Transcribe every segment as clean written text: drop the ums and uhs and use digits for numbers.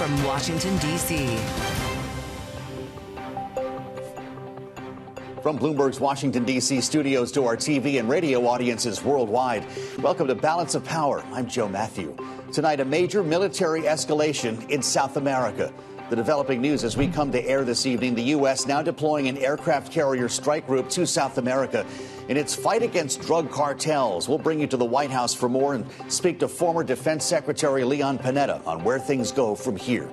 from Washington, D.C. From Bloomberg's Washington, D.C. studios to our TV and radio audiences worldwide, welcome to Balance of Power. I'm Joe Matthew. Tonight, a major military escalation in South America. The developing news as we come to air this evening, the U.S. now deploying an aircraft carrier strike group to South America in its fight against drug cartels. We'll bring you to the White House for more and speak to former Defense Secretary Leon Panetta on where things go from here.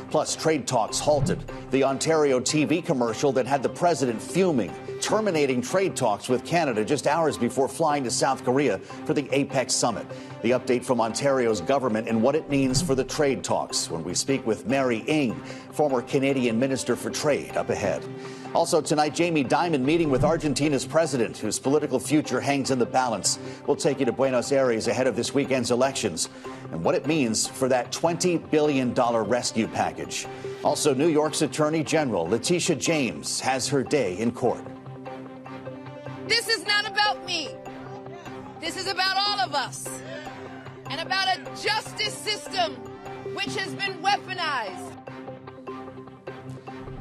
Plus, trade talks halted. The Ontario TV commercial that had the president fuming, terminating trade talks with Canada just hours before flying to South Korea for the APEC summit. The update from Ontario's government and what it means for the trade talks when we speak with Mary Ng, former Canadian Minister for Trade, up ahead. Also tonight, Jaime Dimon meeting with Argentina's president, whose political future hangs in the balance. We'll take you to Buenos Aires ahead of this weekend's elections and what it means for that $20 billion rescue package. Also, New York's Attorney General Letitia James has her day in court. This is not about me. This is about all of us and about a justice system which has been weaponized.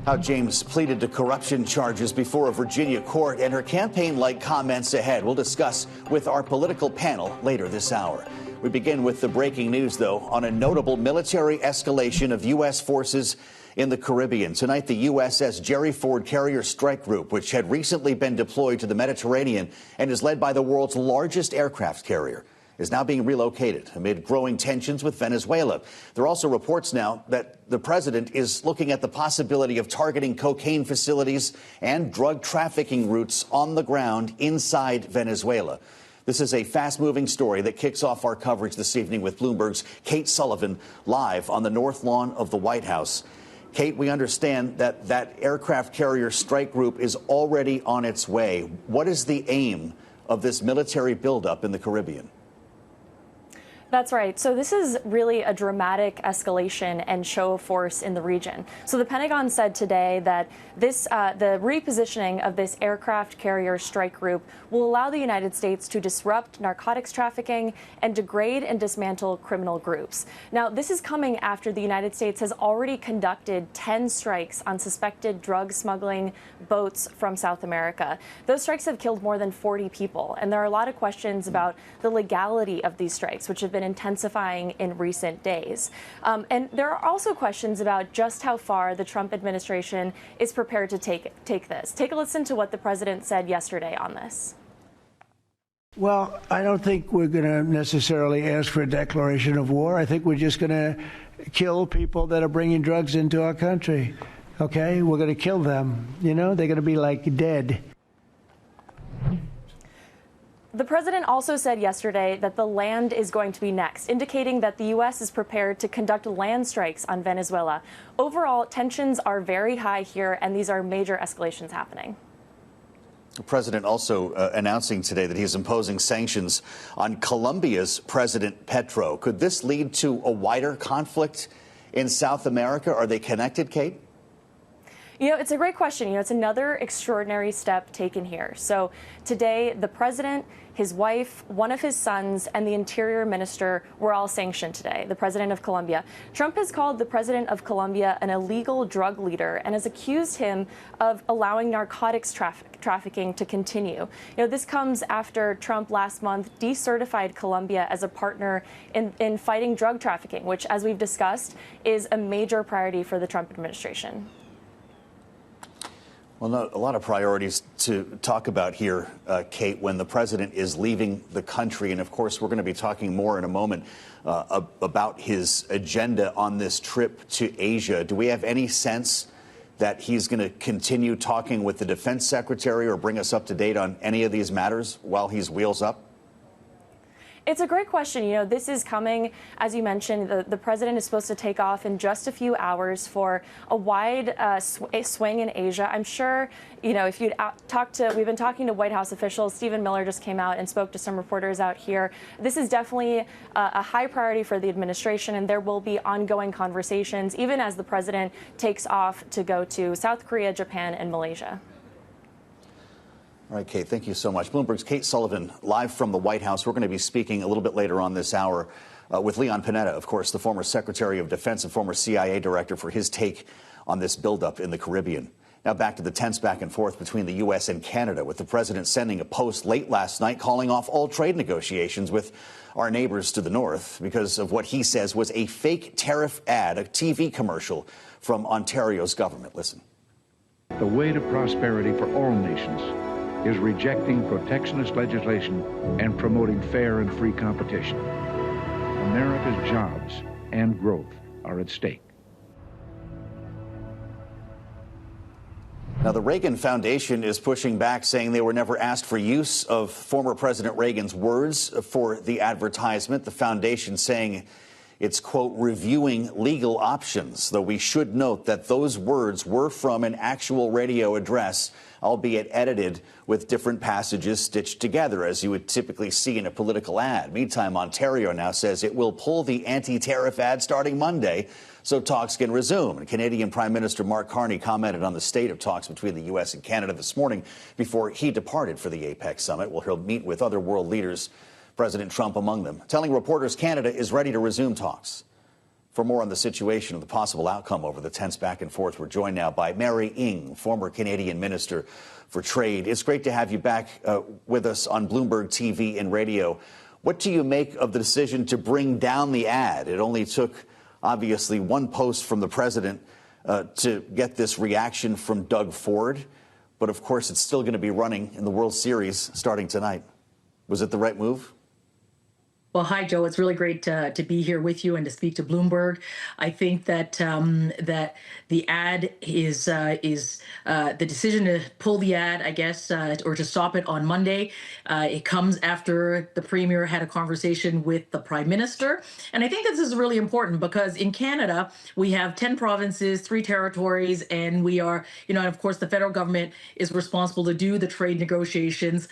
How James pleaded to corruption charges before a Virginia court and her campaign-like comments ahead. We'll discuss with our political panel later this hour. We begin with the breaking news, though, on a notable military escalation of U.S. forces in the Caribbean. Tonight, the USS Jerry Ford Carrier Strike Group, which had recently been deployed to the Mediterranean and is led by the world's largest aircraft carrier, is now being relocated amid growing tensions with Venezuela. There are also reports now that the president is looking at the possibility of targeting cocaine facilities and drug trafficking routes on the ground inside Venezuela. This is a fast-moving story that kicks off our coverage this evening with Bloomberg's Kate Sullivan live on the North Lawn of the White House. Kate, we understand that that aircraft carrier strike group is already on its way. What is the aim of this military buildup in the Caribbean? That's right. So this is really a dramatic escalation and show of force in the region. So the Pentagon said today that the repositioning of this aircraft carrier strike group will allow the United States to disrupt narcotics trafficking and degrade and dismantle criminal groups. Now, this is coming after the United States has already conducted 10 strikes on suspected drug smuggling boats from South America. Those strikes have killed more than 40 people, and there are a lot of questions about the legality of these strikes, which have been intensifying in recent days. And there are also questions about just how far the Trump administration is prepared to take this. Take a listen to what the president said yesterday on this. Well, I don't think we're going to necessarily ask for a declaration of war. I think we're just going to kill people that are bringing drugs into our country. Okay? We're going to kill them. You know, they're going to be like dead. The president also said yesterday that the land is going to be next, indicating that the U.S. is prepared to conduct land strikes on Venezuela. Overall, tensions are very high here, and these are major escalations happening. The president also announcing today that he's imposing sanctions on Colombia's President Petro. Could this lead to a wider conflict in South America? Are they connected, Kate? You know, it's a great question. You know, it's another extraordinary step taken here. So today, the president, his wife, one of his sons, and the interior minister were all sanctioned today, the president of Colombia. Trump has called the president of Colombia an illegal drug leader and has accused him of allowing narcotics trafficking to continue. You know, this comes after Trump last month decertified Colombia as a partner in fighting drug trafficking, which, as we've discussed, is a major priority for the Trump administration. Well, no, a lot of priorities to talk about here, Kate, when the president is leaving the country. And of course, we're going to be talking more in a moment about his agenda on this trip to Asia. Do we have any sense that he's going to continue talking with the defense secretary or bring us up to date on any of these matters while he's wheels up? It's a great question. You know, this is coming, as you mentioned, the president is supposed to take off in just a few hours for a wide swing in Asia. I'm sure, you know, if you'd we've been talking to White House officials. Stephen Miller just came out and spoke to some reporters out here. This is definitely a high priority for the administration, and there will be ongoing conversations, even as the president takes off to go to South Korea, Japan, and Malaysia. All right, Kate, thank you so much. Bloomberg's Kate Sullivan, live from the White House. We're going to be speaking a little bit later on this hour with Leon Panetta, of course, the former Secretary of Defense and former CIA director, for his take on this buildup in the Caribbean. Now back to the tense back and forth between the U.S. and Canada, with the president sending a post late last night calling off all trade negotiations with our neighbors to the north because of what he says was a fake tariff ad, a TV commercial from Ontario's government. Listen. The way to prosperity for all nations is rejecting protectionist legislation and promoting fair and free competition. America's jobs and growth are at stake. Now, the Reagan Foundation is pushing back, saying they were never asked for use of former President Reagan's words for the advertisement. The foundation saying it's, quote, reviewing legal options, though we should note that those words were from an actual radio address, albeit edited with different passages stitched together, as you would typically see in a political ad. Meantime, Ontario now says it will pull the anti-tariff ad starting Monday so talks can resume. And Canadian Prime Minister Mark Carney commented on the state of talks between the U.S. and Canada this morning before he departed for the APEC summit, where he'll meet with other world leaders, President Trump among them, telling reporters Canada is ready to resume talks. For more on the situation and the possible outcome over the tense back and forth, we're joined now by Mary Ng, former Canadian Minister for Trade. It's great to have you back with us on Bloomberg TV and radio. What do you make of the decision to bring down the ad? It only took, obviously, one post from the president to get this reaction from Doug Ford. But, of course, it's still going to be running in the World Series starting tonight. Was it the right move? Well, hi, Joe. It's really great to be here with you and to speak to Bloomberg. I think that that the ad is the decision to pull the ad, I guess, or to stop it on Monday. It comes after the Premier had a conversation with the Prime Minister. And I think this is really important because in Canada, we have 10 provinces, 3 territories, and we are, and of course, the federal government is responsible to do the trade negotiations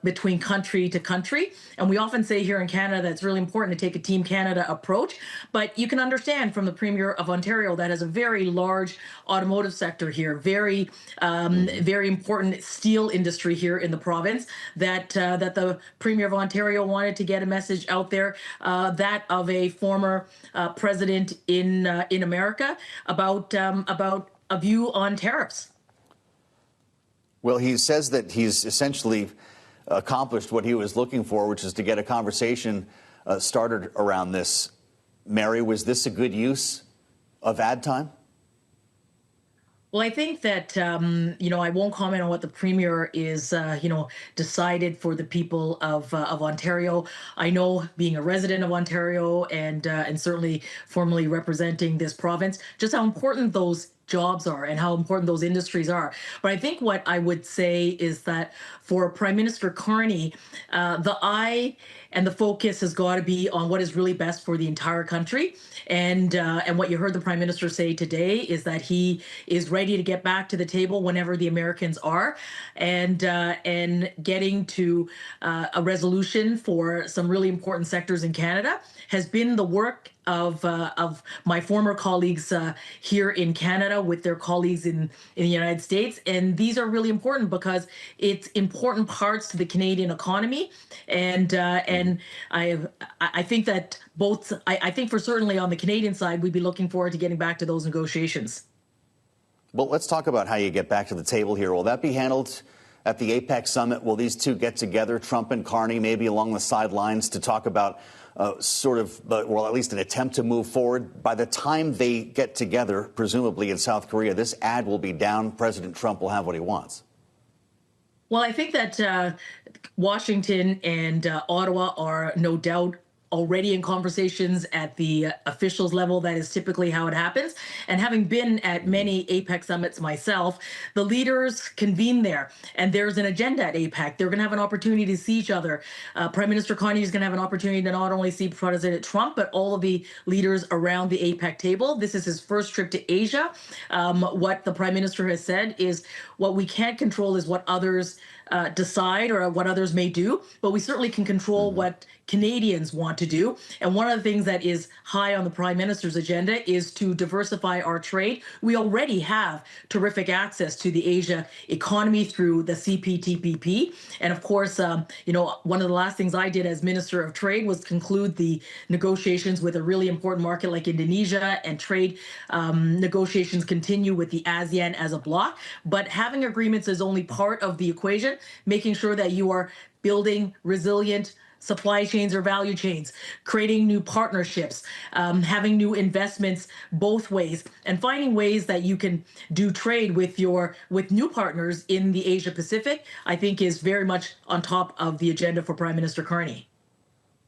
between country to country. And we often say here in Canada that it's really important to take a Team Canada approach. But you can understand from the Premier of Ontario that has a very large automotive sector here, very important steel industry here in the province, that the Premier of Ontario wanted to get a message out there, that of a former president in America about a view on tariffs. Well, he says that he's essentially accomplished what he was looking for, which is to get a conversation started around this. Mary, was this a good use of ad time? Well, I think that, I won't comment on what the Premier is, decided for the people of Ontario. I know, being a resident of Ontario and certainly formally representing this province, just how important those jobs are and how important those industries are. But I think what I would say is that for Prime Minister Carney, the eye and the focus has got to be on what is really best for the entire country. And what you heard the Prime Minister say today is that he is ready to get back to the table whenever the Americans are, and getting to a resolution for some really important sectors in Canada has been the work of my former colleagues here in Canada with their colleagues in the United States. And these are really important because it's important parts to the Canadian economy. And I think that I think for certainly on the Canadian side, we'd be looking forward to getting back to those negotiations. Well, let's talk about how you get back to the table here. Will that be handled at the APEC summit? Will these two get together, Trump and Carney, maybe along the sidelines to talk about well, at least an attempt to move forward? By the time they get together, presumably in South Korea, this ad will be down. President Trump will have what he wants. Well, I think that Washington and Ottawa are no doubt already in conversations at the officials level. That is typically how it happens. And having been at many APEC summits myself, the leaders convene there, and there's an agenda at APEC. They're going to have an opportunity to see each other. Prime Minister Carney is going to have an opportunity to not only see President Trump, but all of the leaders around the APEC table. This is his first trip to Asia. What the Prime Minister has said is what we can't control is what others decide or what others may do, but we certainly can control what Canadians want to to do. And one of the things that is high on the Prime Minister's agenda is to diversify our trade. We already have terrific access to the Asia economy through the CPTPP. And of course, one of the last things I did as Minister of Trade was conclude the negotiations with a really important market like Indonesia, and trade negotiations continue with the ASEAN as a bloc. But having agreements is only part of the equation, making sure that you are building resilient supply chains or value chains, creating new partnerships, having new investments both ways, and finding ways that you can do trade with new partners in the Asia Pacific, I think is very much on top of the agenda for Prime Minister Carney.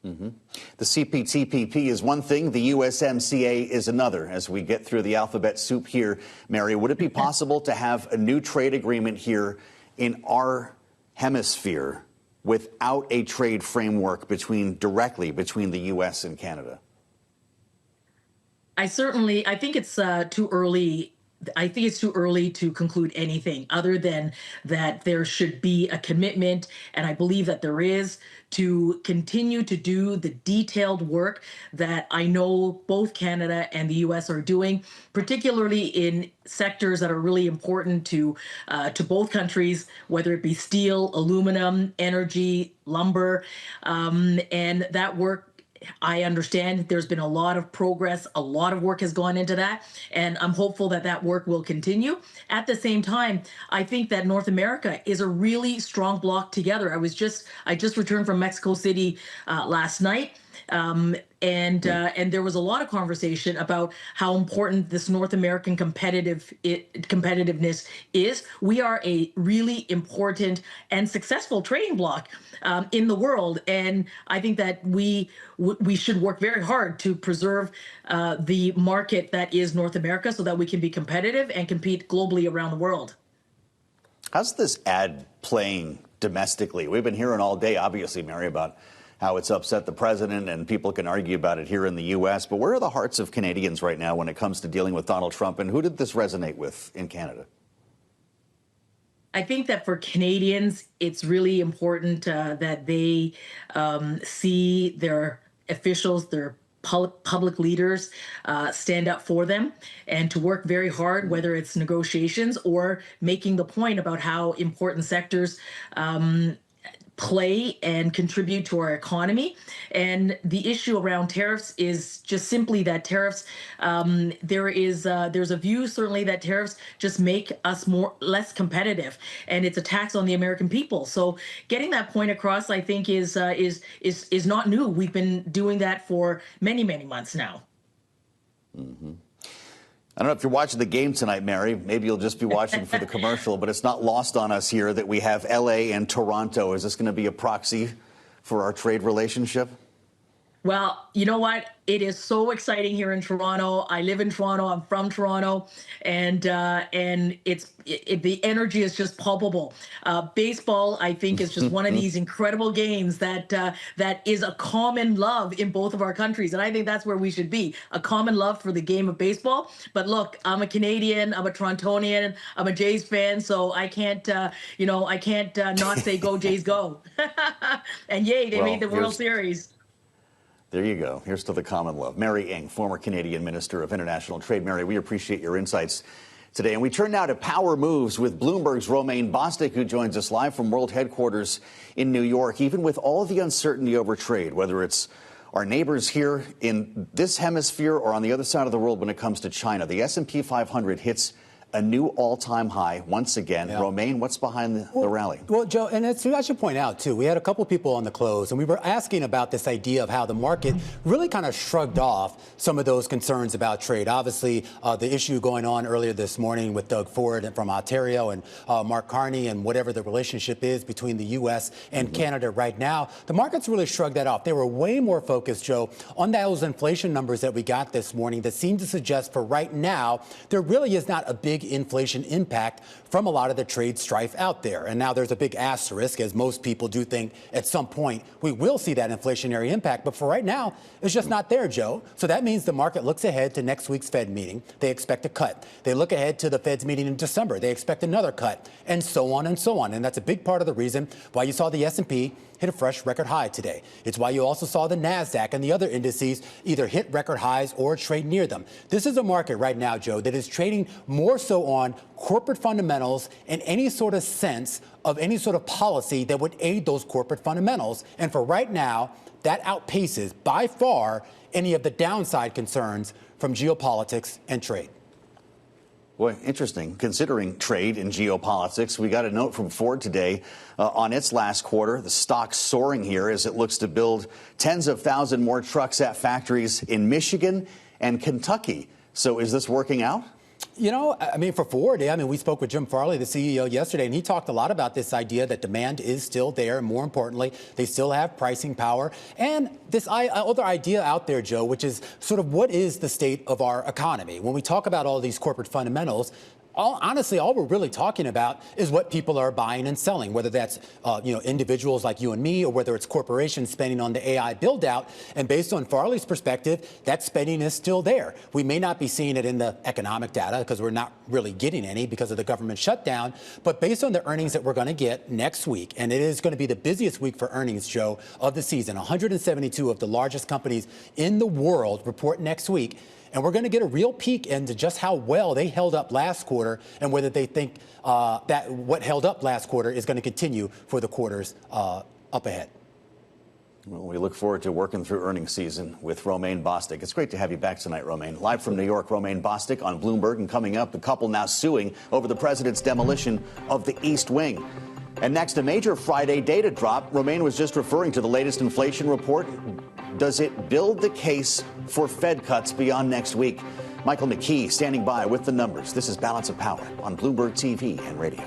Mm-hmm. The CPTPP is one thing, the USMCA is another. As we get through the alphabet soup here, Mary, would it be possible to have a new trade agreement here in our hemisphere without a trade framework directly between the U.S. and Canada? I think it's too early. I think it's too early to conclude anything other than that there should be a commitment, and I believe that there is, to continue to do the detailed work that I know both Canada and the U.S. are doing, particularly in sectors that are really important to both countries, whether it be steel, aluminum, energy, lumber, and that work. I understand there's been a lot of progress, a lot of work has gone into that, and I'm hopeful that that work will continue. At the same time, I think that North America is a really strong bloc together. I just returned from Mexico City last night. And there was a lot of conversation about how important this North American competitiveness is. We are a really important and successful trading bloc in the world, and I think that we should work very hard to preserve the market that is North America, so that we can be competitive and compete globally around the world. How's this ad playing domestically? We've been hearing all day, obviously, Mary, about how it's upset the president, and people can argue about it here in the U.S. But where are the hearts of Canadians right now when it comes to dealing with Donald Trump, and who did this resonate with in Canada? I think that for Canadians, it's really important that they see their officials, their public leaders stand up for them, and to work very hard, whether it's negotiations or making the point about how important sectors play and contribute to our economy. And the issue around tariffs is just simply that tariffs, there's a view certainly that tariffs just make us less competitive, and it's a tax on the American people. So getting that point across, I think, is not new. We've been doing that for many, many months now. Mm-hmm. I don't know if you're watching the game tonight, Mary. Maybe you'll just be watching for the commercial, but it's not lost on us here that we have L.A. and Toronto. Is this going to be a proxy for our trade relationship? Well, you know what? It is so exciting here in Toronto. I live in Toronto. I'm from Toronto, and the energy is just palpable. Baseball, I think, is just one of these incredible games that is a common love in both of our countries, and I think that's where we should be, a common love for the game of baseball. But look, I'm a Canadian, I'm a Torontonian, I'm a Jays fan, so I can't, not say go Jays go. And yay, they made the World Series. There you go. Here's to the common love. Mary Ng, former Canadian Minister of International Trade. Mary, we appreciate your insights today. And we turn now to power moves with Bloomberg's Romaine Bostick, who joins us live from World Headquarters in New York. Even with all the uncertainty over trade, whether it's our neighbors here in this hemisphere or on the other side of the world when it comes to China, the S&P 500 hits a new all-time high once again. Yeah. Romaine, what's behind the rally? Well, Joe, and I should point out, too, we had a couple people on the close, and we were asking about this idea of how the market really kind of shrugged off some of those concerns about trade. Obviously, the issue going on earlier this morning with Doug Ford from Ontario and Mark Carney, and whatever the relationship is between the U.S. and Canada right now, the markets really shrugged that off. They were way more focused, Joe, on those inflation numbers that we got this morning that seem to suggest for right now there really is not a big inflation impact from a lot of the trade strife out there. And now there's a big asterisk, as most people do think at some point we will see that inflationary impact. But for right now, it's just not there, Joe. So that means the market looks ahead to next week's Fed meeting. They expect a cut. They look ahead to the Fed's meeting in December. They expect another cut, and so on and so on. And that's a big part of the reason why you saw the S&P hit a fresh record high today. It's why you also saw the NASDAQ and the other indices either hit record highs or trade near them. This is a market right now, Joe, that is trading more so on corporate fundamentals and any sort of sense of any sort of policy that would aid those corporate fundamentals. And for right now, that outpaces by far any of the downside concerns from geopolitics and trade. Boy, interesting. Considering trade and geopolitics, we got a note from Ford today on its last quarter. The stock's soaring here as it looks to build tens of thousands more trucks at factories in Michigan and Kentucky. So is this working out? You know, I mean, for Ford, we spoke with Jim Farley, the CEO, yesterday, and he talked a lot about this idea that demand is still there. And more importantly, they still have pricing power. And this other idea out there, Joe, which is sort of what is the state of our economy? When we talk about all these corporate fundamentals, honestly, all we're really talking about is what people are buying and selling, whether that's individuals like you and me, or whether it's corporations spending on the AI build out. And based on Farley's perspective, that spending is still there. We may not be seeing it in the economic data because we're not really getting any because of the government shutdown. But based on the earnings that we're going to get next week, and it is going to be the busiest week for earnings, Joe, of the season, 172 of the largest companies in the world report next week. And we're going to get a real peek into just how well they held up last quarter and whether they think that what held up last quarter is going to continue for the quarters up ahead. Well, we look forward to working through earnings season with Romaine Bostick. It's great to have you back tonight, Romaine. Live from New York, Romaine Bostick on Bloomberg. And coming up, the couple now suing over the president's demolition of the East Wing. And next, a major Friday data drop. Romaine was just referring to the latest inflation report. Does it build the case for Fed cuts beyond next week? Michael McKee standing by with the numbers. This is Balance of Power on Bloomberg TV and radio.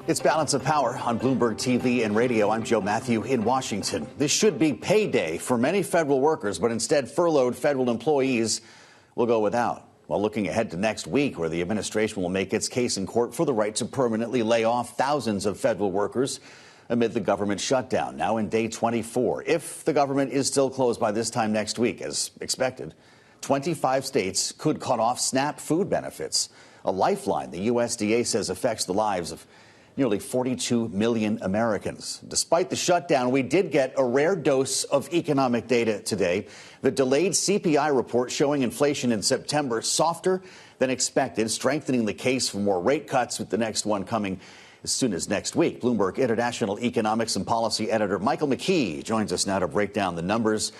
It's Balance of Power on Bloomberg TV and radio. I'm Joe Matthew in Washington. This should be payday for many federal workers, but instead furloughed federal employees will go without. While looking ahead to next week, where the administration will make its case in court for the right to permanently lay off thousands of federal workers amid the government shutdown, now in day 24. If the government is still closed by this time next week, as expected, 25 states could cut off SNAP food benefits, a lifeline the USDA says affects the lives of nearly 42 million Americans. Despite the shutdown, we did get a rare dose of economic data today. The delayed CPI report showing inflation in September softer than expected, strengthening the case for more rate cuts, with the next one coming as soon as next week. Bloomberg International Economics and Policy Editor Michael McKee joins us now to break down the numbers.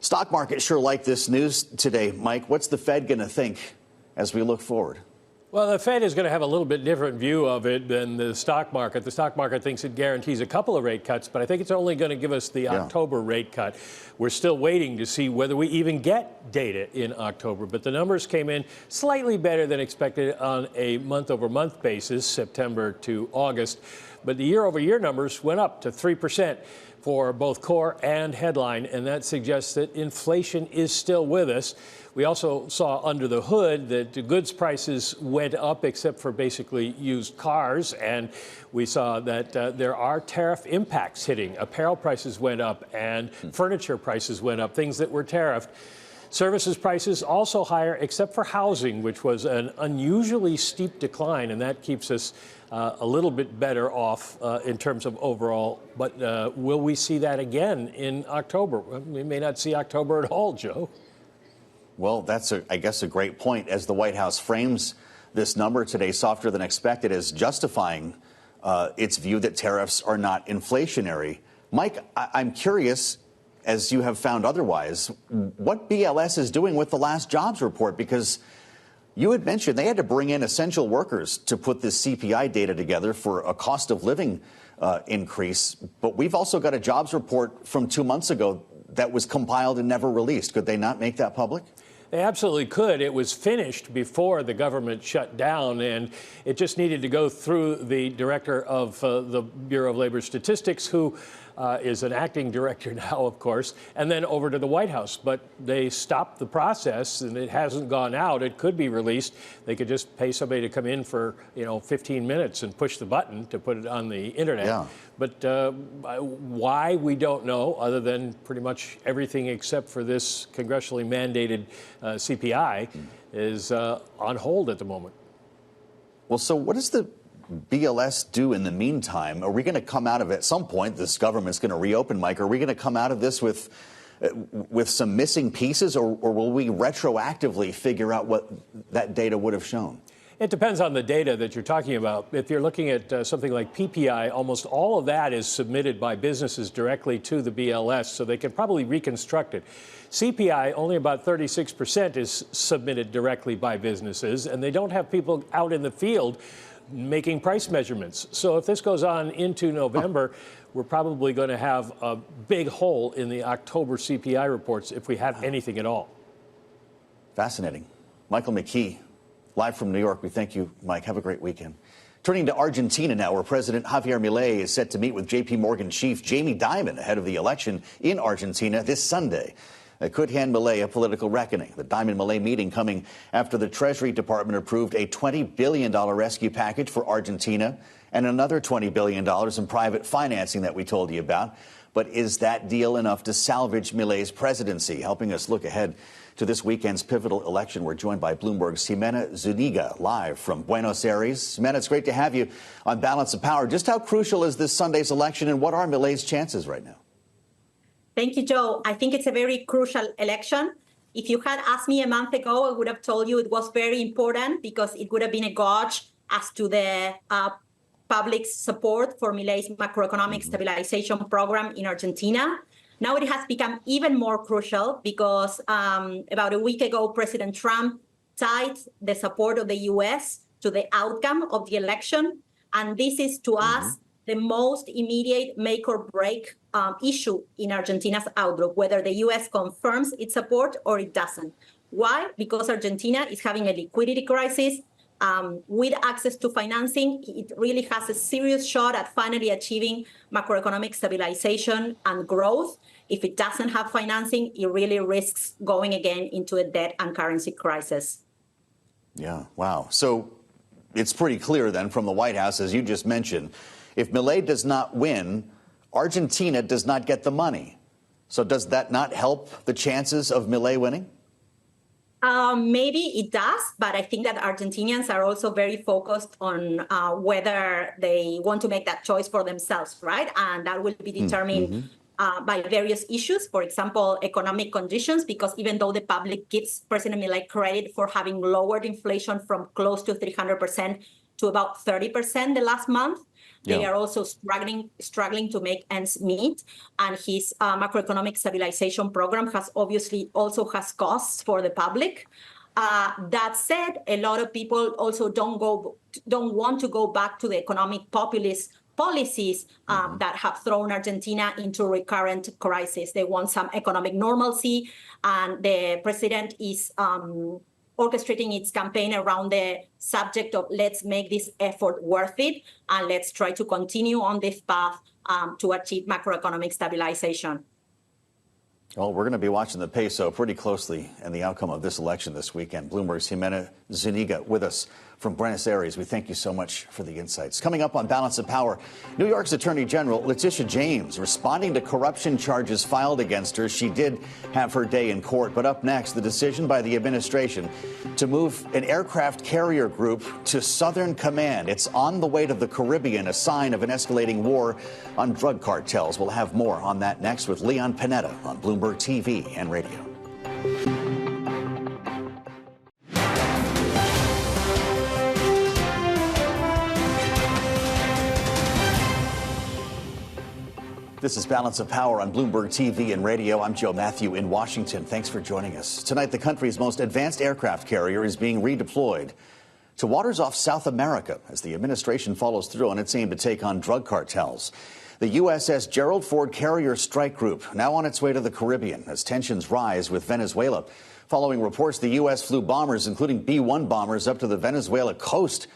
Stock market sure liked this news today. Mike, what's the Fed going to think as we look forward? Well, the Fed is going to have a little bit different view of it than the stock market. The stock market thinks it guarantees a couple of rate cuts, but I think it's only going to give us the October rate cut. We're still waiting to see whether we even get data in October, but the numbers came in slightly better than expected on a month-over-month basis, September to August. But the year-over-year numbers went up to 3% for both core and headline, and that suggests that inflation is still with us. We also saw under the hood that the goods prices went up, except for basically used cars. And we saw that there are tariff impacts hitting. Apparel prices went up and furniture prices went up, things that were tariffed. Services prices also higher, except for housing, which was an unusually steep decline. And that keeps us a little bit better off in terms of overall. But will we see that again in October? We may not see October at all, Joe. Well, that's, I guess, a great point as the White House frames this number today, softer than expected, as justifying its view that tariffs are not inflationary. Mike, I'm curious, as you have found otherwise, what BLS is doing with the last jobs report, because you had mentioned they had to bring in essential workers to put this CPI data together for a cost of living increase. But we've also got a jobs report from 2 months ago that was compiled and never released. Could they not make that public? They absolutely could. It was finished before the government shut down, and it just needed to go through the director of the Bureau of Labor Statistics, who is an acting director now, of course, and then over to the White House. But they stopped the process, and it hasn't gone out. It could be released. They could just pay somebody to come in for, 15 minutes and push the button to put it on the internet. Yeah. But why, we don't know, other than pretty much everything except for this congressionally mandated CPI is on hold at the moment. Well, so what does the BLS do in the meantime? Are we going to come out of it at some point? This government's going to reopen, Mike. Are we going to come out of this with some missing pieces, or will we retroactively figure out what that data would have shown? It depends on the data that you're talking about. If you're looking at something like PPI, almost all of that is submitted by businesses directly to the BLS, so they can probably reconstruct it. CPI, only about 36% is submitted directly by businesses, and they don't have people out in the field making price measurements. So if this goes on into November, we're probably going to have a big hole in the October CPI reports if we have anything at all. Fascinating. Michael McKee, live from New York. We thank you, Mike. Have a great weekend. Turning to Argentina now, where President Javier Milei is set to meet with J.P. Morgan chief Jaime Dimon ahead of the election in Argentina this Sunday. It could hand Milei a political reckoning. The Dimon-Milei meeting coming after the Treasury Department approved a $20 billion rescue package for Argentina and another $20 billion in private financing that we told you about. But is that deal enough to salvage Milei's presidency? Helping us look ahead to this weekend's pivotal election, we're joined by Bloomberg's Jimena Zuniga, live from Buenos Aires. Jimena, it's great to have you on Balance of Power. Just how crucial is this Sunday's election, and what are Milei's chances right now? Thank you, Joe. I think it's a very crucial election. If you had asked me a month ago, I would have told you it was very important because it would have been a gauge as to the public's support for Milei's macroeconomic stabilization program in Argentina. Now it has become even more crucial because about a week ago, President Trump tied the support of the U.S. to the outcome of the election. And this is, to us, the most immediate make or break issue in Argentina's outlook, whether the U.S. confirms its support or it doesn't. Why? Because Argentina is having a liquidity crisis. With access to financing, it really has a serious shot at finally achieving macroeconomic stabilization and growth. If it doesn't have financing, it really risks going again into a debt and currency crisis. Yeah, wow. So it's pretty clear then from the White House, as you just mentioned, if Milei does not win, Argentina does not get the money. So does that not help the chances of Milei winning? Maybe it does, but I think that Argentinians are also very focused on whether they want to make that choice for themselves, right? And that will be determined by various issues, for example, economic conditions, because even though the public gives President Milei credit for having lowered inflation from close to 300% to about 30% the last month, they are also struggling to make ends meet. And his macroeconomic stabilization program has obviously also has costs for the public. That said, a lot of people also don't want to go back to the economic populist policies that have thrown Argentina into recurrent crisis. They want some economic normalcy, and the president is orchestrating its campaign around the subject of let's make this effort worth it, and let's try to continue on this path to achieve macroeconomic stabilization. Well, we're going to be watching the peso pretty closely and the outcome of this election this weekend. Bloomberg's Jimena Zuniga with us from Buenos Aires. We thank you so much for the insights. Coming up on Balance of Power, New York's Attorney General Letitia James responding to corruption charges filed against her. She did have her day in court. But up next, the decision by the administration to move an aircraft carrier group to Southern Command. It's on the way to the Caribbean, a sign of an escalating war on drug cartels. We'll have more on that next with Leon Panetta on Bloomberg TV and radio. This is Balance of Power on Bloomberg TV and radio. I'm Joe Matthew in Washington. Thanks for joining us. Tonight, the country's most advanced aircraft carrier is being redeployed to waters off South America as the administration follows through on its aim to take on drug cartels. The USS Gerald Ford Carrier Strike Group now on its way to the Caribbean as tensions rise with Venezuela. Following reports, the U.S. flew bombers, including B-1 bombers, up to the Venezuela coast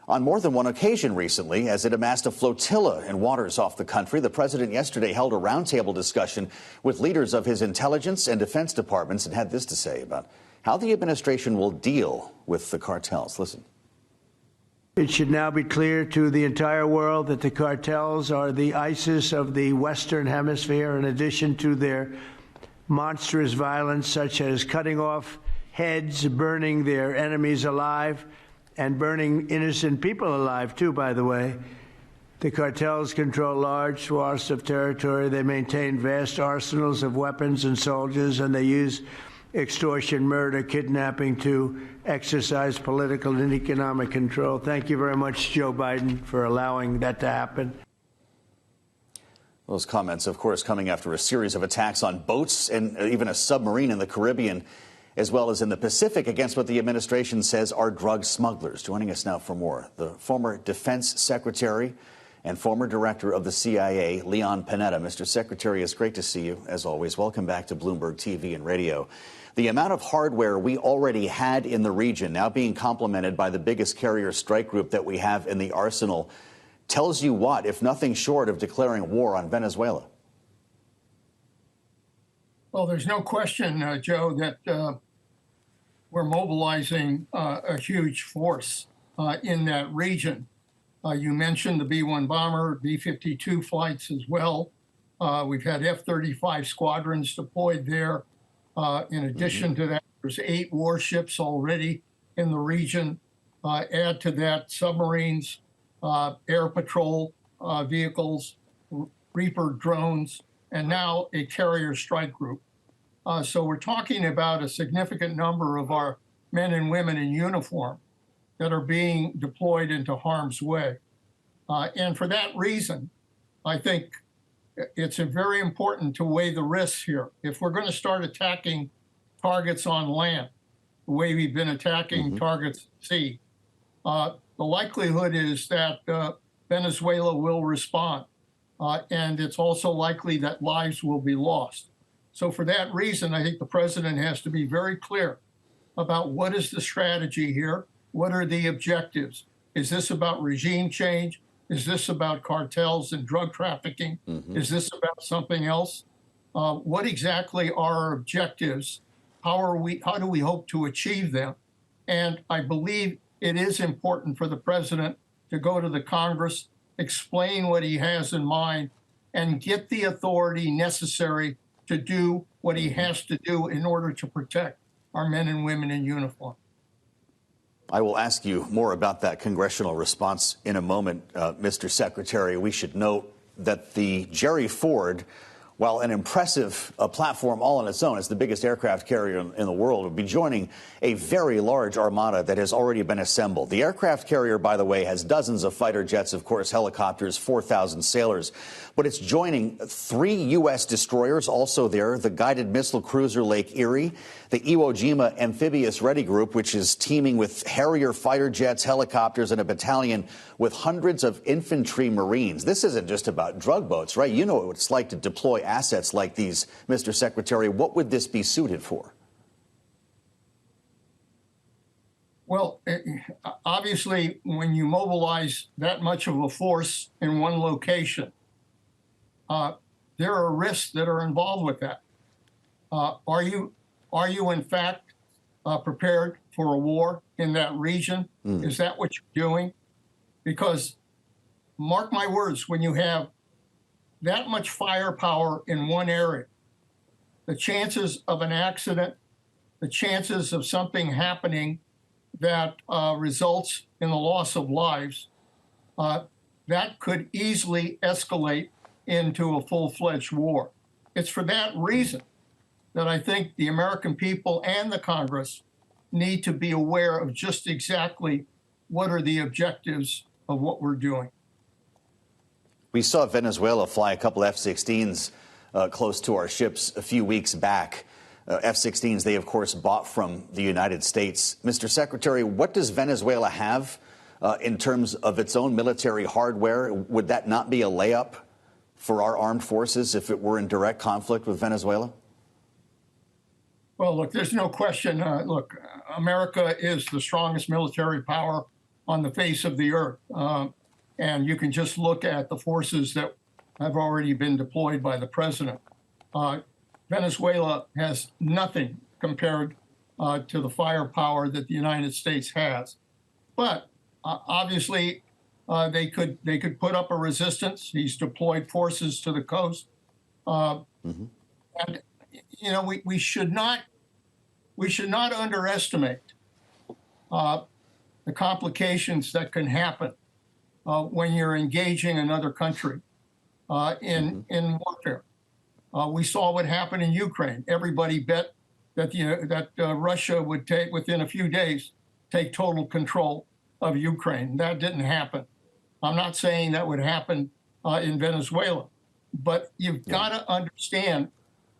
on more than one occasion recently as it amassed a flotilla in waters off the country. The president yesterday held a roundtable discussion with leaders of his intelligence and defense departments and had this to say about how the administration will deal with the cartels. Listen. It should now be clear to the entire world that the cartels are the ISIS of the Western Hemisphere, in addition to their monstrous violence, such as cutting off heads, burning their enemies alive, and burning innocent people alive, too, by the way. The cartels control large swaths of territory. They maintain vast arsenals of weapons and soldiers, and they use extortion, murder, kidnapping to exercise political and economic control. Thank you very much, Joe Biden, for allowing that to happen. Those comments, of course, coming after a series of attacks on boats and even a submarine in the Caribbean, as well as in the Pacific, against what the administration says are drug smugglers. Joining us now for more, the former Defense Secretary and former Director of the CIA, Leon Panetta. Mr. Secretary, it's great to see you, as always. Welcome back to Bloomberg TV and Radio. The amount of hardware we already had in the region, now being complemented by the biggest carrier strike group that we have in the arsenal, tells you what, if nothing short of declaring war on Venezuela? Well, there's no question, Joe, that we're mobilizing a huge force in that region. You mentioned the B-1 bomber, B-52 flights as well. We've had F-35 squadrons deployed there. In addition to that, there's 8 warships already in the region. Add to that submarines, air patrol vehicles, Reaper drones, and now a carrier strike group. So we're talking about a significant number of our men and women in uniform that are being deployed into harm's way. And for that reason, I think it's very important to weigh the risks here. If we're going to start attacking targets on land, the way we've been attacking targets at sea, the likelihood is that Venezuela will respond. And it's also likely that lives will be lost. So for that reason, I think the president has to be very clear about what is the strategy here? What are the objectives? Is this about regime change? Is this about cartels and drug trafficking? Is this about something else? What exactly are our objectives? How do we hope to achieve them? And I believe it is important for the president to go to the Congress, explain what he has in mind, and get the authority necessary to do what he has to do in order to protect our men and women in uniform. I will ask you more about that congressional response in a moment, Mr. Secretary. We should note that the Jerry Ford, while an impressive platform all on its own, it's the biggest aircraft carrier in the world, will be joining a very large armada that has already been assembled. The aircraft carrier, by the way, has dozens of fighter jets, of course, helicopters, 4,000 sailors. But it's joining 3 U.S. destroyers also there, the guided missile cruiser Lake Erie, the Iwo Jima amphibious ready group, which is teaming with Harrier fighter jets, helicopters, and a battalion with hundreds of infantry Marines. This isn't just about drug boats, right? You know what it's like to deploy assets like these, Mr. Secretary. What would this be suited for? Well, obviously, when you mobilize that much of a force in one location, there are risks that are involved with that. Are you in fact prepared for a war in that region? Is that what you're doing? Because mark my words, when you have that much firepower in one area, the chances of an accident, the chances of something happening that results in the loss of lives, that could easily escalate into a full-fledged war. It's for that reason that I think the American people and the Congress need to be aware of just exactly what are the objectives of what we're doing. We saw Venezuela fly a couple F-16s close to our ships a few weeks back. F-16s they, of course, bought from the United States. Mr. Secretary, what does Venezuela have in terms of its own military hardware? Would that not be a layup for our armed forces if it were in direct conflict with Venezuela? Well, look, there's no question. Look, America is the strongest military power on the face of the earth. And you can just look at the forces that have already been deployed by the president. Venezuela has nothing compared to the firepower that the United States has. But obviously, they could put up a resistance. He's deployed forces to the coast, and you know we should not underestimate the complications that can happen when you're engaging another country in warfare. We saw what happened in Ukraine. Everybody bet that Russia would take, within a few days, take total control of Ukraine. That didn't happen. I'm not saying that would happen in Venezuela, but you've got to understand,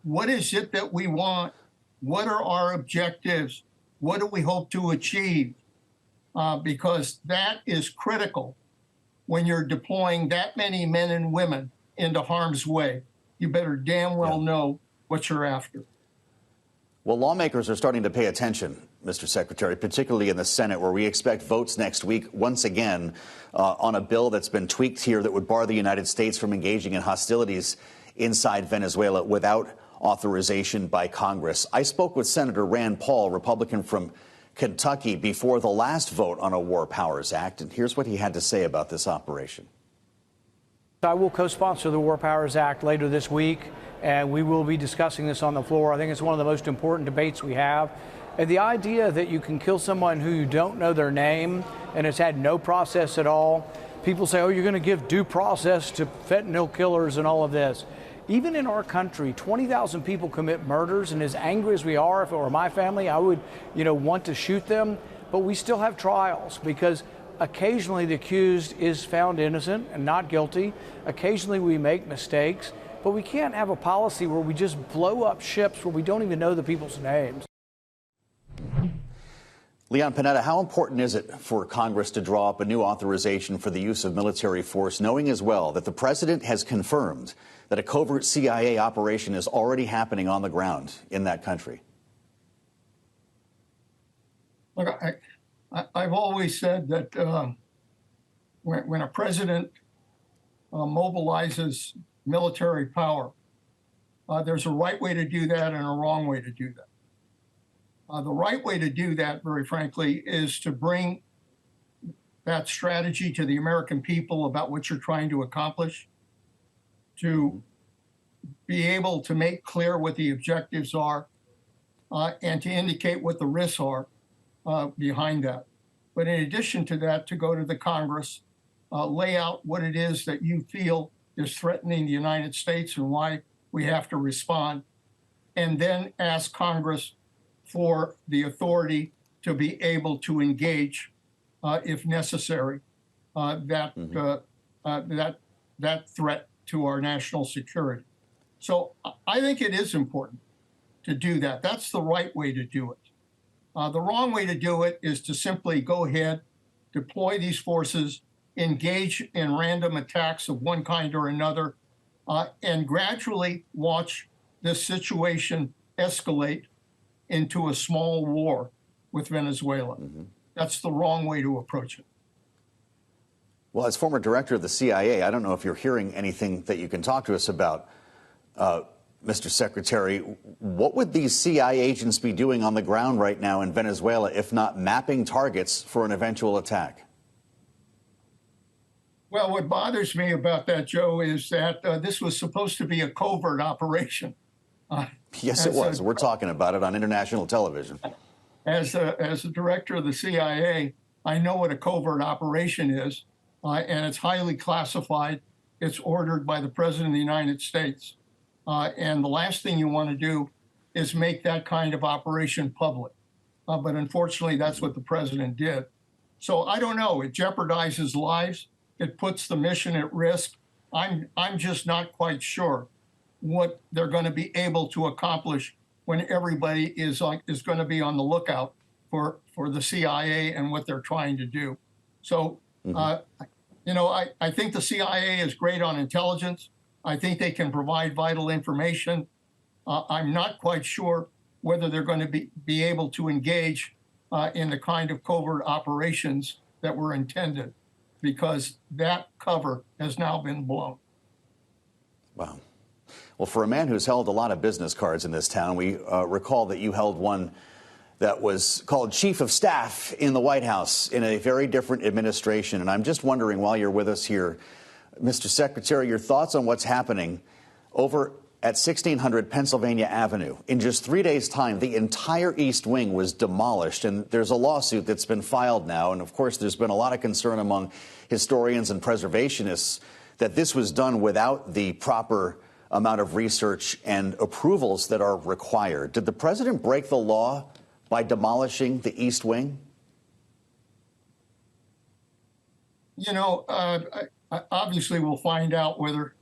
what is it that we want? What are our objectives? What do we hope to achieve? Because that is critical when you're deploying that many men and women into harm's way. You better damn well know what you're after. Well, lawmakers are starting to pay attention, Mr. Secretary, particularly in the Senate, where we expect votes next week once again on a bill that's been tweaked here that would bar the United States from engaging in hostilities inside Venezuela without authorization by Congress. I spoke with Senator Rand Paul, Republican from Kentucky, before the last vote on a War Powers Act, and here's what he had to say about this operation. I will co-sponsor the War Powers Act later this week, and we will be discussing this on the floor. I think it's one of the most important debates we have. And the idea that you can kill someone who you don't know their name and has had no process at all. People say, oh, you're going to give due process to fentanyl killers and all of this. Even in our country, 20,000 people commit murders, and as angry as we are, if it were my family, I would, want to shoot them. But we still have trials because occasionally the accused is found innocent and not guilty. Occasionally we make mistakes, but we can't have a policy where we just blow up ships where we don't even know the people's names. Leon Panetta, how important is it for Congress to draw up a new authorization for the use of military force, knowing as well that the president has confirmed that a covert CIA operation is already happening on the ground in that country? Look, I've always said that when a president mobilizes military power, there's a right way to do that and a wrong way to do that. The right way to do that, very frankly, is to bring that strategy to the American people about what you're trying to accomplish, to be able to make clear what the objectives are, and to indicate what the risks are behind that. But in addition to that, to go to the Congress, lay out what it is that you feel is threatening the United States and why we have to respond, and then ask Congress for the authority to be able to engage, if necessary, that threat to our national security. So I think it is important to do that. That's the right way to do it. The wrong way to do it is to simply go ahead, deploy these forces, engage in random attacks of one kind or another, and gradually watch this situation escalate into a small war with Venezuela. That's the wrong way to approach it. Well, as former director of the CIA, I don't know if you're hearing anything that you can talk to us about, Mr. Secretary. What would these CIA agents be doing on the ground right now in Venezuela, if not mapping targets for an eventual attack? Well, what bothers me about that, Joe, is that this was supposed to be a covert operation. Yes, it was. We're talking about it on international television. As a director of the CIA, I know what a covert operation is, and it's highly classified. It's ordered by the President of the United States. And the last thing you want to do is make that kind of operation public. But unfortunately, that's what the president did. So I don't know. It jeopardizes lives. It puts the mission at risk. I'm just not quite sure what they're going to be able to accomplish when everybody is going to be on the lookout for the CIA and what they're trying to do. So, I think the CIA is great on intelligence. I think they can provide vital information. I'm not quite sure whether they're going to be able to engage in the kind of covert operations that were intended, because that cover has now been blown. Wow. Well, for a man who's held a lot of business cards in this town, we recall that you held one that was called Chief of Staff in the White House in a very different administration. And I'm just wondering, while you're with us here, Mr. Secretary, your thoughts on what's happening over at 1600 Pennsylvania Avenue. In just 3 days' time, the entire East Wing was demolished, and there's a lawsuit that's been filed now. And of course, there's been a lot of concern among historians and preservationists that this was done without the proper amount of research and approvals that are required. Did the president break the law by demolishing the East Wing? You know, obviously we'll find out whether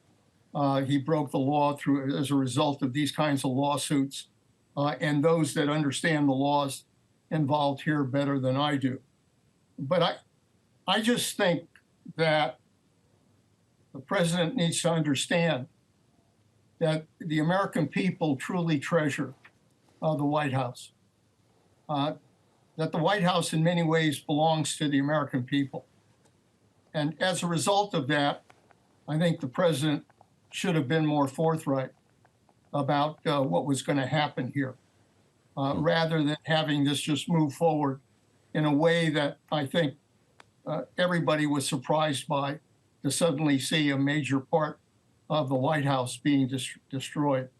he broke the law as a result of these kinds of lawsuits, and those that understand the laws involved here better than I do. But I just think that the president needs to understand that the American people truly treasure the White House. That the White House in many ways belongs to the American people. And as a result of that, I think the president should have been more forthright about what was going to happen here, rather than having this just move forward in a way that I think everybody was surprised by, to suddenly see a major part of the White House being destroyed.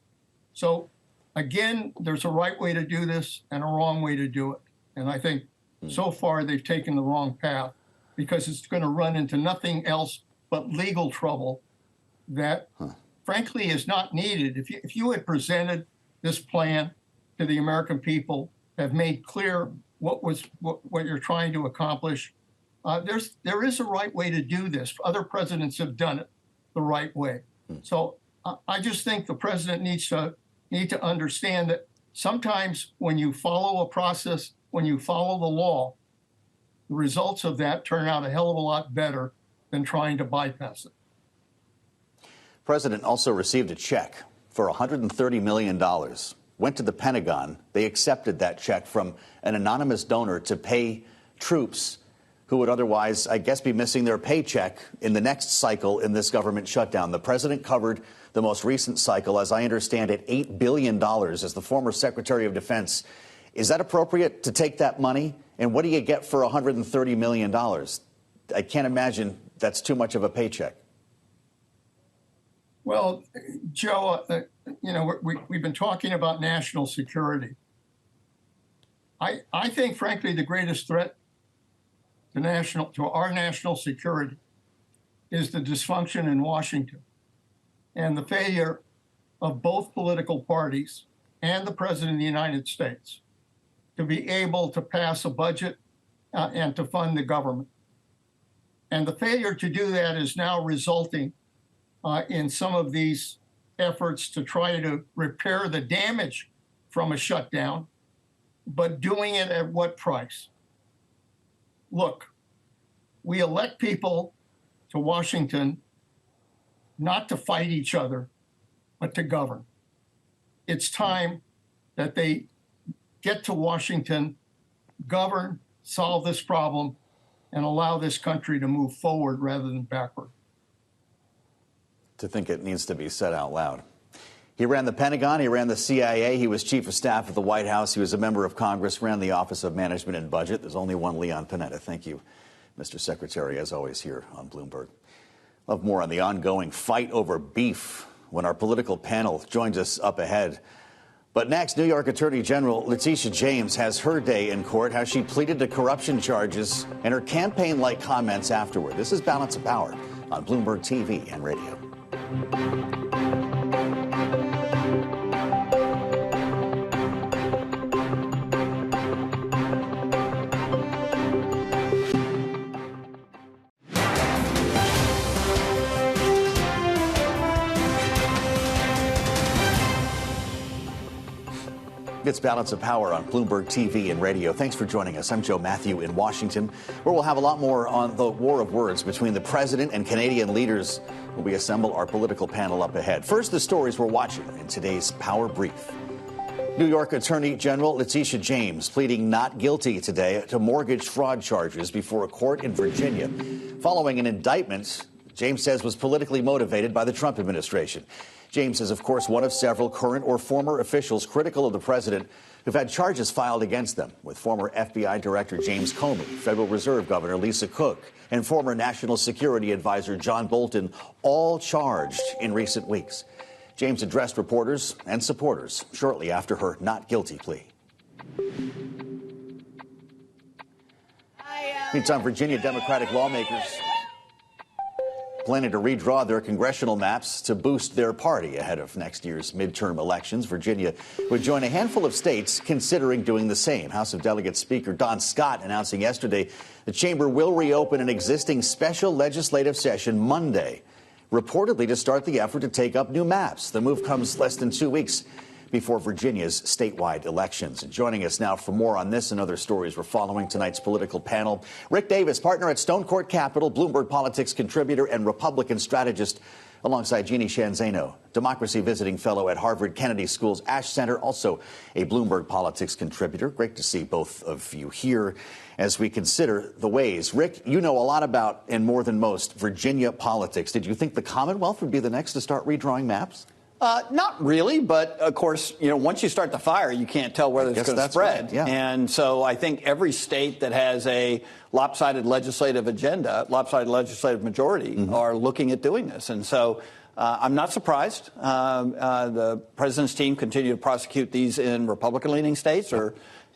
So again, there's a right way to do this and a wrong way to do it. And I think so far they've taken the wrong path, because it's going to run into nothing else but legal trouble that, frankly, is not needed. If you had presented this plan to the American people, have made clear what you're trying to accomplish, there is a right way to do this. Other presidents have done it the right way. So I just think the president needs to understand that sometimes when you follow a process, when you follow the law, the results of that turn out a hell of a lot better than trying to bypass it. The president also received a check for $130 million. Went to the Pentagon. They accepted that check from an anonymous donor to pay troops who would otherwise, I guess, be missing their paycheck in the next cycle in this government shutdown. The president covered the most recent cycle, as I understand it, $8 billion as the former Secretary of Defense. Is that appropriate to take that money? And what do you get for $130 million? I can't imagine that's too much of a paycheck. Well, Joe, you know, we've been talking about national security. I think, frankly, the greatest threat to our national security is the dysfunction in Washington and the failure of both political parties and the President of the United States to be able to pass a budget and to fund the government. And the failure to do that is now resulting in some of these efforts to try to repair the damage from a shutdown, but doing it at what price? Look, we elect people to Washington not to fight each other, but to govern. It's time that they get to Washington, govern, solve this problem, and allow this country to move forward rather than backward. To think it needs to be said out loud. He ran the Pentagon, he ran the CIA, he was chief of staff at the White House, he was a member of Congress, ran the Office of Management and Budget. There's only one Leon Panetta. Thank you, Mr. Secretary, as always, here on Bloomberg. Love more on the ongoing fight over beef when our political panel joins us up ahead. But next, New York Attorney General Letitia James has her day in court, how she pleaded to corruption charges and her campaign-like comments afterward. This is Balance of Power on Bloomberg TV and radio. It's Balance of Power on Bloomberg TV and radio. Thanks for joining us. I'm Joe Matthew in Washington, where we'll have a lot more on the war of words between the president and Canadian leaders when we assemble our political panel up ahead. First, the stories we're watching in today's Power Brief. New York Attorney General Letitia James pleading not guilty today to mortgage fraud charges before a court in Virginia, following an indictment James says was politically motivated by the Trump administration. James is, of course, one of several current or former officials critical of the president who've had charges filed against them, with former FBI Director James Comey, Federal Reserve Governor Lisa Cook, and former National Security Advisor John Bolton, all charged in recent weeks. James addressed reporters and supporters shortly after her not guilty plea. Meantime, Virginia Democratic lawmakers planning to redraw their congressional maps to boost their party ahead of next year's midterm elections. Virginia would join a handful of states considering doing the same. House of Delegates Speaker Don Scott announcing yesterday the chamber will reopen an existing special legislative session Monday, reportedly to start the effort to take up new maps. The move comes less than 2 weeks before Virginia's statewide elections. And joining us now for more on this and other stories, we're following tonight's political panel. Rick Davis, partner at Stone Court Capital, Bloomberg Politics contributor and Republican strategist, alongside Jeannie Shanzano, democracy visiting fellow at Harvard Kennedy School's Ash Center, also a Bloomberg Politics contributor. Great to see both of you here as we consider the ways. Rick, you know a lot about, and more than most, Virginia politics. Did you think the Commonwealth would be the next to start redrawing maps? Not really, but of course, once you start the fire, you can't tell whether it's going to spread. Right, yeah. And so I think every state that has a lopsided legislative agenda, lopsided legislative majority, are looking at doing this. And so I'm not surprised. The president's team continue to prosecute these in Republican-leaning states,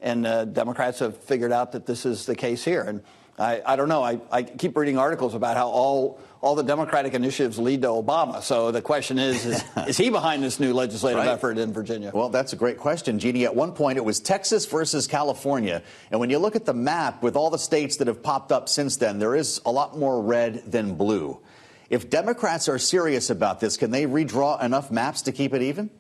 and Democrats have figured out that this is the case here. And I don't know. I keep reading articles about how all the Democratic initiatives lead to Obama. So the question is he behind this new legislative effort in Virginia? Well, that's a great question, Jeannie. At one point, it was Texas versus California. And when you look at the map with all the states that have popped up since then, there is a lot more red than blue. If Democrats are serious about this, can they redraw enough maps to keep it even?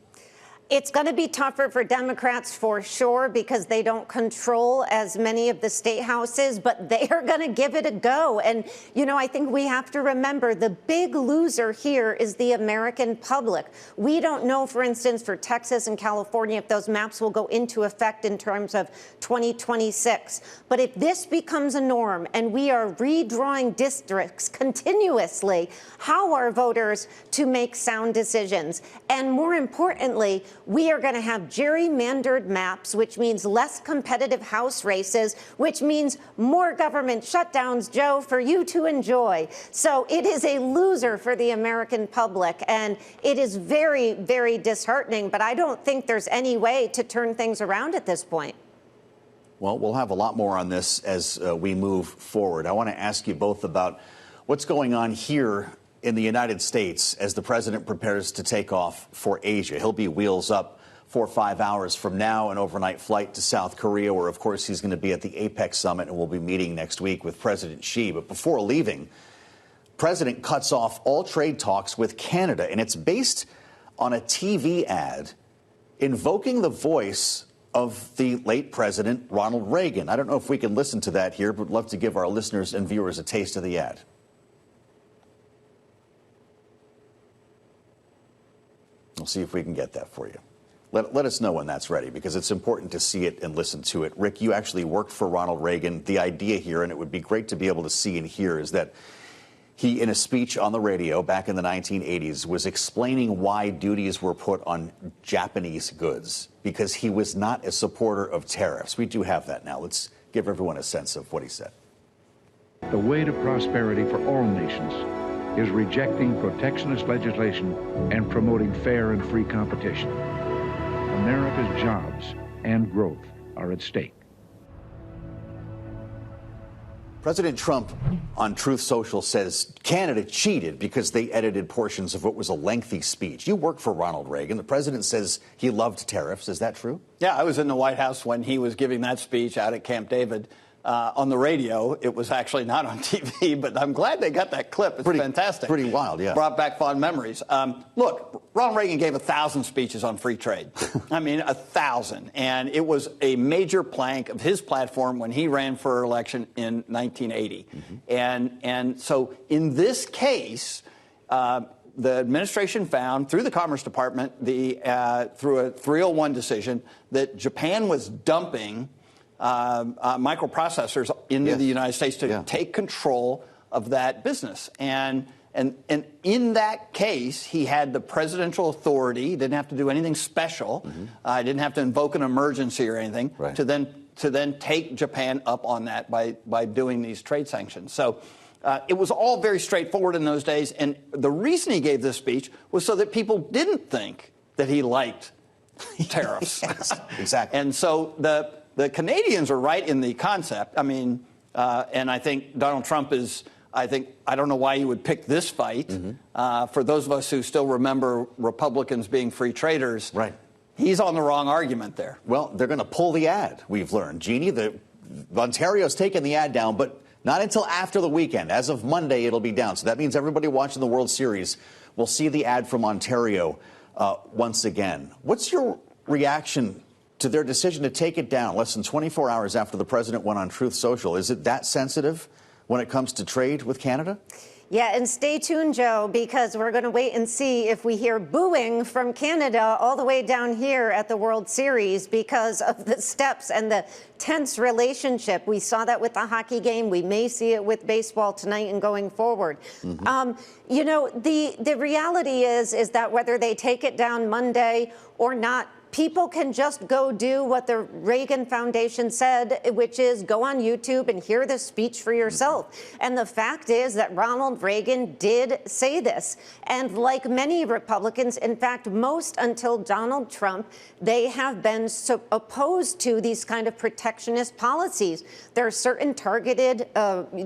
It's going to be tougher for Democrats for sure because they don't control as many of the state houses, but they are going to give it a go. And, I think we have to remember the big loser here is the American public. We don't know, for instance, for Texas and California, if those maps will go into effect in terms of 2026. But if this becomes a norm and we are redrawing districts continuously, how are voters to make sound decisions? And more importantly, we are going to have gerrymandered maps, which means less competitive House races, which means more government shutdowns, Joe, for you to enjoy. So it is a loser for the American public, and it is very, very disheartening. But I don't think there's any way to turn things around at this point. Well, we'll have a lot more on this as we move forward. I want to ask you both about what's going on here in the United States as the president prepares to take off for Asia. He'll be wheels up 4 or 5 hours from now, an overnight flight to South Korea, where, of course, he's going to be at the APEC summit and will be meeting next week with President Xi. But before leaving, the president cuts off all trade talks with Canada, and it's based on a TV ad invoking the voice of the late President Ronald Reagan. I don't know if we can listen to that here, but would love to give our listeners and viewers a taste of the ad. We'll see if we can get that for you. Let us know when that's ready, because it's important to see it and listen to it. Rick, you actually worked for Ronald Reagan. The idea here, and it would be great to be able to see and hear, is that he, in a speech on the radio back in the 1980s, was explaining why duties were put on Japanese goods, because he was not a supporter of tariffs. We do have that now. Let's give everyone a sense of what he said. The way to prosperity for all nations is rejecting protectionist legislation and promoting fair and free competition. America's jobs and growth are at stake. President Trump on Truth Social says Canada cheated because they edited portions of what was a lengthy speech. You worked for Ronald Reagan. The president says he loved tariffs. Is that true? Yeah, I was in the White House when he was giving that speech out at Camp David on the radio. It was actually not on TV, but I'm glad they got that clip. It's fantastic. Pretty wild, yeah. Brought back fond memories. Look, Ronald Reagan gave 1,000 speeches on free trade. I mean, 1,000. And it was a major plank of his platform when he ran for election in 1980. And so in this case, the administration found, through the Commerce Department, through a 301 decision, that Japan was dumping microprocessors into the United States to take control of that business. And in that case, he had the presidential authority. He didn't have to do anything special. Didn't have to invoke an emergency or anything to then take Japan up on that by doing these trade sanctions. So it was all very straightforward in those days. And the reason he gave this speech was so that people didn't think that he liked tariffs. Yes, exactly. And so the Canadians are right in the concept. I mean, and I think Donald Trump is, I don't know why you would pick this fight. For those of us who still remember Republicans being free traders, he's on the wrong argument there. Well, they're going to pull the ad, we've learned. Jeannie, Ontario's taken the ad down, but not until after the weekend. As of Monday, it'll be down. So that means everybody watching the World Series will see the ad from Ontario once again. What's your reaction to their decision to take it down less than 24 hours after the president went on Truth Social? Is it that sensitive when it comes to trade with Canada? Yeah, and stay tuned, Joe, because we're going to wait and see if we hear booing from Canada all the way down here at the World Series because of the steps and the tense relationship. We saw that with the hockey game. We may see it with baseball tonight and going forward. You know, the reality is that whether they take it down Monday or not, people can just go do what the Reagan Foundation said, which is go on YouTube and hear the speech for yourself. And the fact is that Ronald Reagan did say this. And like many Republicans, in fact, most until Donald Trump, they have been opposed to these kind of protectionist policies. There are certain targeted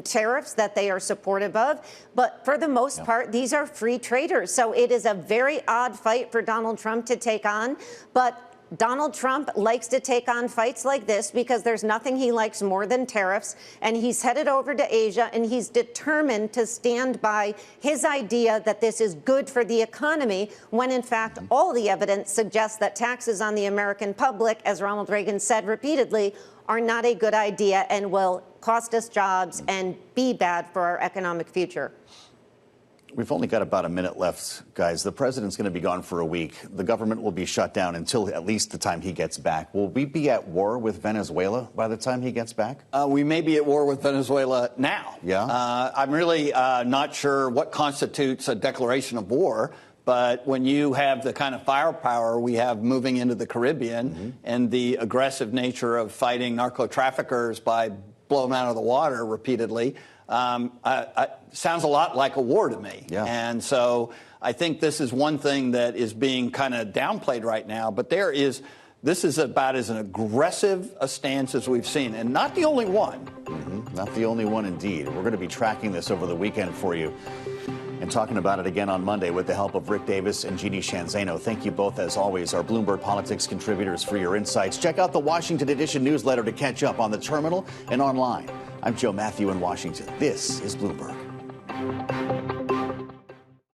tariffs that they are supportive of, but for the most part, these are free traders. So it is a very odd fight for Donald Trump to take on, but Donald Trump likes to take on fights like this because there's nothing he likes more than tariffs, and he's headed over to Asia, and he's determined to stand by his idea that this is good for the economy, when in fact all the evidence suggests that taxes on the American public, as Ronald Reagan said repeatedly, are not a good idea and will cost us jobs and be bad for our economic future. We've only got about a minute left, guys. The president's going to be gone for a week. The government will be shut down until at least the time he gets back. Will we be at war with Venezuela by the time he gets back? We may be at war with Venezuela now. Yeah. I'm really not sure what constitutes a declaration of war. But when you have the kind of firepower we have moving into the Caribbean and the aggressive nature of fighting narco traffickers by blowing them out of the water repeatedly, sounds a lot like a war to me. Yeah. And so I think this is one thing that is being kind of downplayed right now. But this is about as an aggressive a stance as we've seen, and not the only one. Not the only one, indeed. We're going to be tracking this over the weekend for you and talking about it again on Monday with the help of Rick Davis and Jeannie Shanzano. Thank you both, as always, our Bloomberg Politics contributors, for your insights. Check out the Washington Edition newsletter to catch up on the terminal and online. I'm Joe Matthew in Washington. This is Bloomberg.